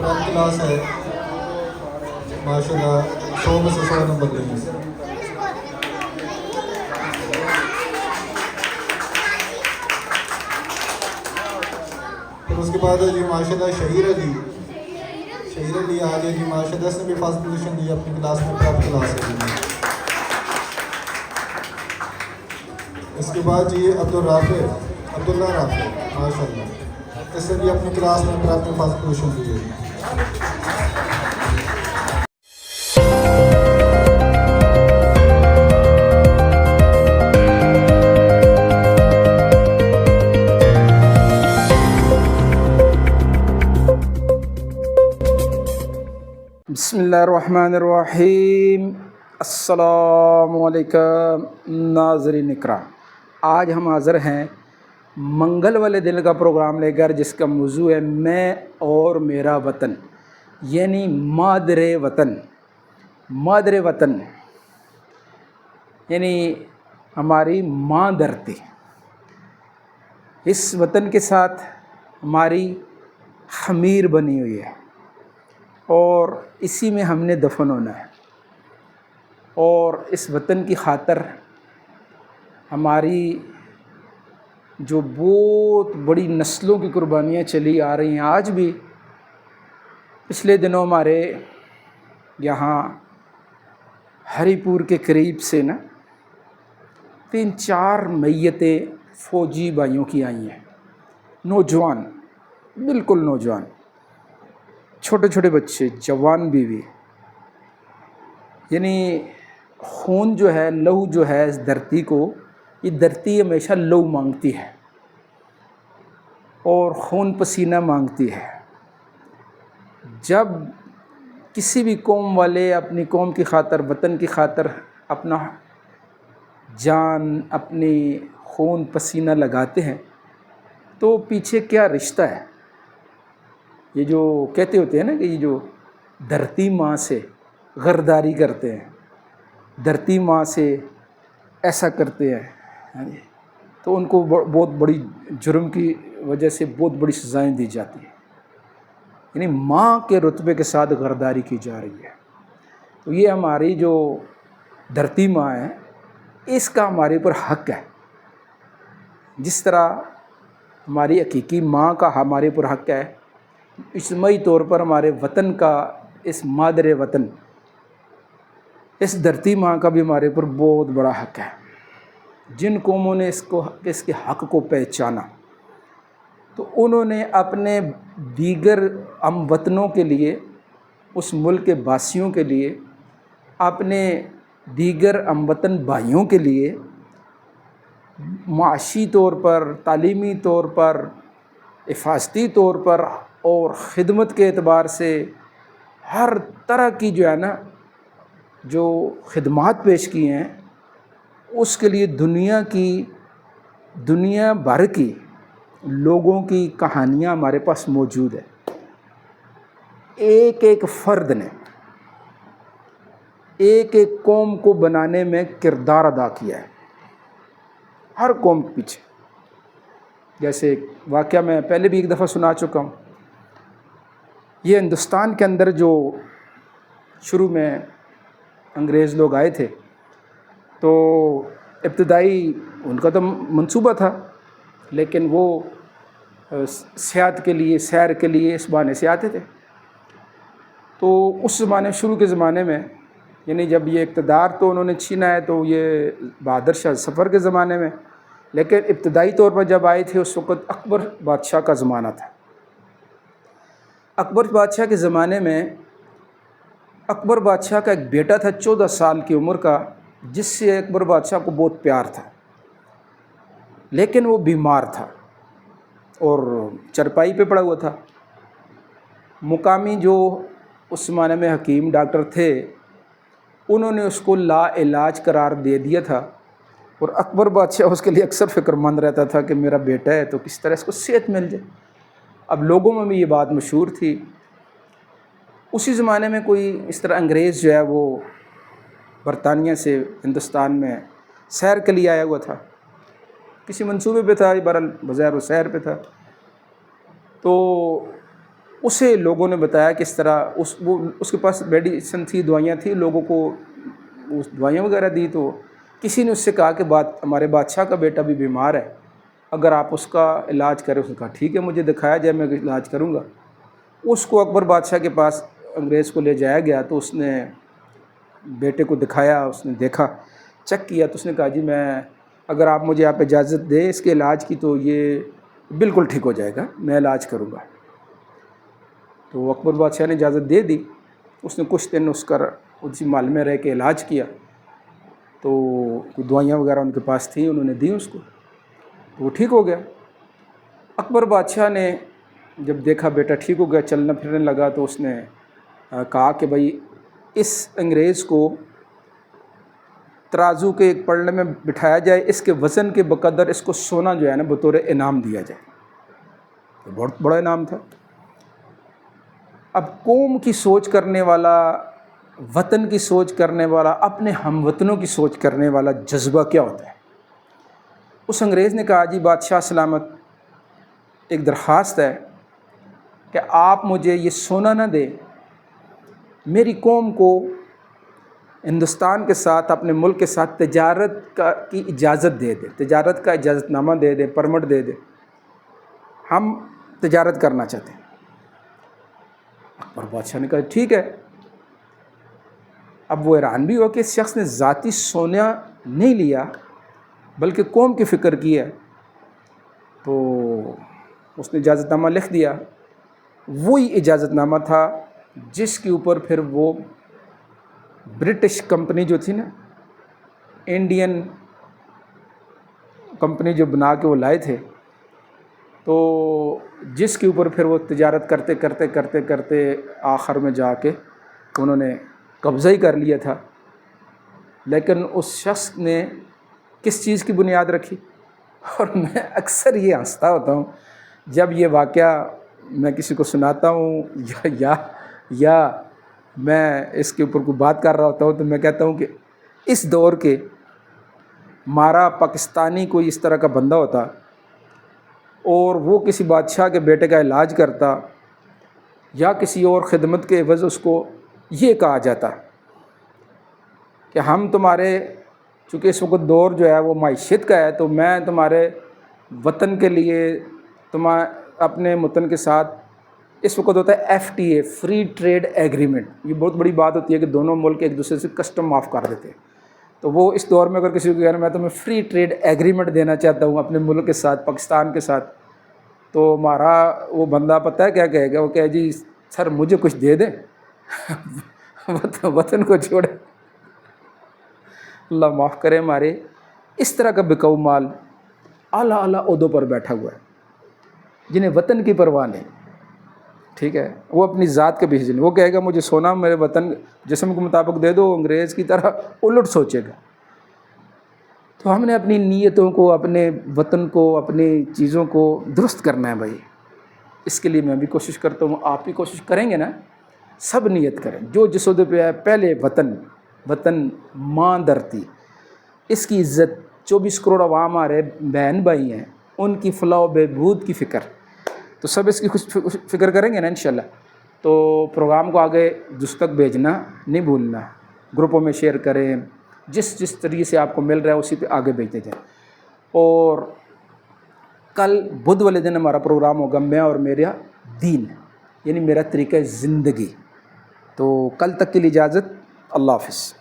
Prime class ہے ماشاء اللہ 100 میں سے 100 نمبر دیں گے. پھر اس کے بعد ہے جی ماشاء اللہ شہیر علی آگے جی ماشاء اللہ اس نے بھی فرسٹ پوزیشن دی اپنی کلاس میں پرائم کلاس ہے جی. اس کے بعد جی عبداللہ رافع ماشاء اللہ اس نے بھی اپنی کلاس میں اپنی فرسٹ پوزیشن دی ہے. بسم اللہ الرحمن الرحیم. السلام علیکم ناظرین اکرام. آج ہم حاضر ہیں منگل والے دن کا پروگرام لے کر، جس کا موضوع ہے میں اور میرا وطن، یعنی مادر وطن. مادر وطن یعنی ہماری ماں دھرتی. اس وطن کے ساتھ ہماری خمیر بنی ہوئی ہے اور اسی میں ہم نے دفن ہونا ہے. اور اس وطن کی خاطر ہماری جو بہت بڑی نسلوں کی قربانیاں چلی آ رہی ہیں آج بھی. پچھلے دنوں ہمارے یہاں ہری پور کے قریب سے نا 3-4 میتیں فوجی بھائیوں کی آئی ہیں. نوجوان، بالکل نوجوان، چھوٹے چھوٹے بچے، جوان بیوی. یعنی خون جو ہے، لہو جو ہے اس دھرتی کو، یہ دھرتی ہمیشہ لہو مانگتی ہے اور خون پسینہ مانگتی ہے. جب کسی بھی قوم والے اپنی قوم کی خاطر، وطن کی خاطر اپنا جان، اپنی خون پسینہ لگاتے ہیں تو پیچھے کیا رشتہ ہے. یہ جو کہتے ہوتے ہیں نا کہ یہ جو دھرتی ماں سے غداری کرتے ہیں، دھرتی ماں سے ایسا کرتے ہیں، تو ان کو بہت بڑی جرم کی وجہ سے بہت بڑی سزائیں دی جاتی ہیں. یعنی ماں کے رتبے کے ساتھ غداری کی جا رہی ہے. تو یہ ہماری جو دھرتی ماں ہے، اس کا ہمارے اوپر حق ہے. جس طرح ہماری حقیقی ماں کا ہمارے اوپر حق ہے، اجتماعی طور پر ہمارے وطن کا، اس مادر وطن، اس دھرتی ماں کا بھی ہمارے اوپر بہت بڑا حق ہے. جن قوموں نے اس کے حق کو پہچانا تو انہوں نے اپنے دیگر ہم وطنوں کے لیے، اس ملک کے باسیوں کے لیے، اپنے دیگر ہم وطن بھائیوں کے لیے معاشی طور پر، تعلیمی طور پر، حفاظتی طور پر اور خدمت کے اعتبار سے ہر طرح کی جو ہے نا جو خدمات پیش کی ہیں. اس کے لیے دنیا بھر کی لوگوں کی کہانیاں ہمارے پاس موجود ہے. ایک ایک فرد نے ایک ایک قوم کو بنانے میں کردار ادا کیا ہے، ہر قوم کے پیچھے. جیسے ایک واقعہ میں پہلے بھی ایک دفعہ سنا چکا ہوں. یہ ہندوستان کے اندر جو شروع میں انگریز لوگ آئے تھے تو ابتدائی ان کا تو منصوبہ تھا، لیکن وہ سیاحت کے لیے، سیر کے لیے اس بہانے سے آتے تھے. تو اس زمانے، شروع کے زمانے میں، یعنی جب یہ اقتدار تو انہوں نے چھینا ہے تو یہ بہادر شاہ ظفر کے زمانے میں، لیکن ابتدائی طور پر جب آئے تھے اس وقت اکبر بادشاہ کا زمانہ تھا. اکبر بادشاہ کے زمانے میں اکبر بادشاہ کا ایک بیٹا تھا 14 سال کی عمر کا، جس سے اکبر بادشاہ کو بہت پیار تھا. لیکن وہ بیمار تھا اور چرپائی پہ پڑا ہوا تھا. مقامی جو اس زمانے میں حکیم ڈاکٹر تھے، انہوں نے اس کو لا علاج قرار دے دیا تھا. اور اکبر بادشاہ اس کے لیے اکثر فکر مند رہتا تھا کہ میرا بیٹا ہے تو کس طرح اس کو صحت مل جائے. اب لوگوں میں بھی یہ بات مشہور تھی. اسی زمانے میں کوئی اس طرح انگریز جو ہے وہ برطانیہ سے ہندوستان میں سیر کے لیے آیا ہوا تھا، کسی منصوبے پہ تھا، بہرحال بظاہر وہ سیر پہ تھا. تو اسے لوگوں نے بتایا کہ اس طرح اس کے پاس میڈیسن تھی، دوائیاں تھیں، لوگوں کو اس دوائیاں وغیرہ دی، تو کسی نے اس سے کہا کہ ہمارے بادشاہ کا بیٹا بھی بیمار ہے، اگر آپ اس کا علاج کریں۔ اس نے کہا ٹھیک ہے، مجھے دکھایا جائے، میں علاج کروں گا۔ اس کو اکبر بادشاہ کے پاس انگریز کو لے جایا گیا، تو اس نے بیٹے کو دکھایا، اس نے دیکھا، چیک کیا، تو اس نے کہا جی اگر آپ مجھے اجازت دیں اس کے علاج کی تو یہ بالکل ٹھیک ہو جائے گا، میں علاج کروں گا۔ تو اکبر بادشاہ نے اجازت دے دی۔ اس نے کچھ دن اسی محل میں رہ کے علاج کیا، تو کوئی دوائیاں وغیرہ ان کے پاس تھیں، انہوں نے دی اس کو، تو وہ ٹھیک ہو گیا۔ اکبر بادشاہ نے جب دیکھا بیٹا ٹھیک ہو گیا، چلنا پھرنے لگا، تو اس نے کہا کہ بھائی اس انگریز کو ترازو کے ایک پلڑے میں بٹھایا جائے، اس کے وزن کے بقدر اس کو سونا جو ہے نا بطور انعام دیا جائے۔ تو بہت بڑا انعام تھا۔ اب قوم کی سوچ کرنے والا، وطن کی سوچ کرنے والا، اپنے ہم وطنوں کی سوچ کرنے والا جذبہ کیا ہوتا ہے؟ اس انگریز نے کہا جی بادشاہ سلامت، ایک درخواست ہے کہ آپ مجھے یہ سونا نہ دیں، میری قوم کو ہندوستان کے ساتھ، اپنے ملک کے ساتھ تجارت کی اجازت دے دیں، تجارت کا اجازت نامہ دے دیں، پرمٹ دے دیں، ہم تجارت کرنا چاہتے ہیں۔ اکبر بادشاہ نے کہا ٹھیک ہے۔ اب وہ حیران بھی ہوا کہ اس شخص نے ذاتی سونا نہیں لیا بلکہ قوم کی فکر کی ہے، تو اس نے اجازت نامہ لکھ دیا۔ وہی اجازت نامہ تھا جس کے اوپر پھر وہ برٹش کمپنی جو تھی نا، انڈین کمپنی جو بنا کے وہ لائے تھے، تو جس کے اوپر پھر وہ تجارت کرتے کرتے کرتے کرتے آخر میں جا کے انہوں نے قبضہ ہی کر لیا تھا۔ لیکن اس شخص نے کس چیز کی بنیاد رکھی؟ اور میں اکثر یہ ہنستا ہوتا ہوں جب یہ واقعہ میں کسی کو سناتا ہوں یا میں اس کے اوپر کوئی بات کر رہا ہوتا ہوں، تو میں کہتا ہوں کہ اس دور کے ہمارا پاکستانی کوئی اس طرح کا بندہ ہوتا اور وہ کسی بادشاہ کے بیٹے کا علاج کرتا یا کسی اور خدمت کے عوض اس کو یہ کہا جاتا کہ ہم تمہارے، چونکہ اس وقت دور جو ہے وہ معیشت کا ہے، تو میں تمہارے وطن کے لیے اپنے وطن کے ساتھ، اس وقت ہوتا ہے FTA، فری ٹریڈ ایگریمنٹ، یہ بہت بڑی بات ہوتی ہے کہ دونوں ملک ایک دوسرے سے کسٹم معاف کر دیتے ہیں۔ تو وہ اس دور میں اگر کسی کو کہنا میں تمہیں فری ٹریڈ ایگریمنٹ دینا چاہتا ہوں اپنے ملک کے ساتھ، پاکستان کے ساتھ، تو ہمارا وہ بندہ پتہ ہے کیا کہے گا؟ وہ کہے جی سر مجھے کچھ دے دیں، وطن کو چھوڑے۔ اللہ معاف کرے، ہمارے اس طرح کا بکاؤ مال اعلیٰ عہدوں پر بیٹھا ہوا ہے جنہیں وطن کی پرواہ نہیں، ٹھیک ہے؟ وہ اپنی ذات کے پیچھے نہیں، وہ کہے گا مجھے سونا میرے وطن جسم کے مطابق دے دو، انگریز کی طرح الٹ سوچے گا۔ تو ہم نے اپنی نیتوں کو، اپنے وطن کو، اپنی چیزوں کو درست کرنا ہے بھائی۔ اس کے لیے میں بھی کوشش کرتا ہوں، آپ بھی کوشش کریں گے نا، سب نیت کریں، جو جس عہدے پہ ہے، پہلے وطن ماں دھرتی، اس کی عزت، 24 کروڑ عوام ہمارے بہن بھائی ہیں، ان کی فلاح و بہبود کی فکر، تو سب اس کی کچھ فکر کریں گے نا انشاءاللہ۔ تو پروگرام کو آگے دوسروں تک بھیجنا نہیں بھولنا، گروپوں میں شیئر کریں، جس طریقے سے آپ کو مل رہا ہے اسی پہ آگے بھیجتے جائیں۔ اور کل بدھ والے دن ہمارا پروگرام ہوگا میں اور میرا دین، یعنی میرا طریقہ زندگی۔ تو کل تک کے لیے اجازت، اللہ حافظ۔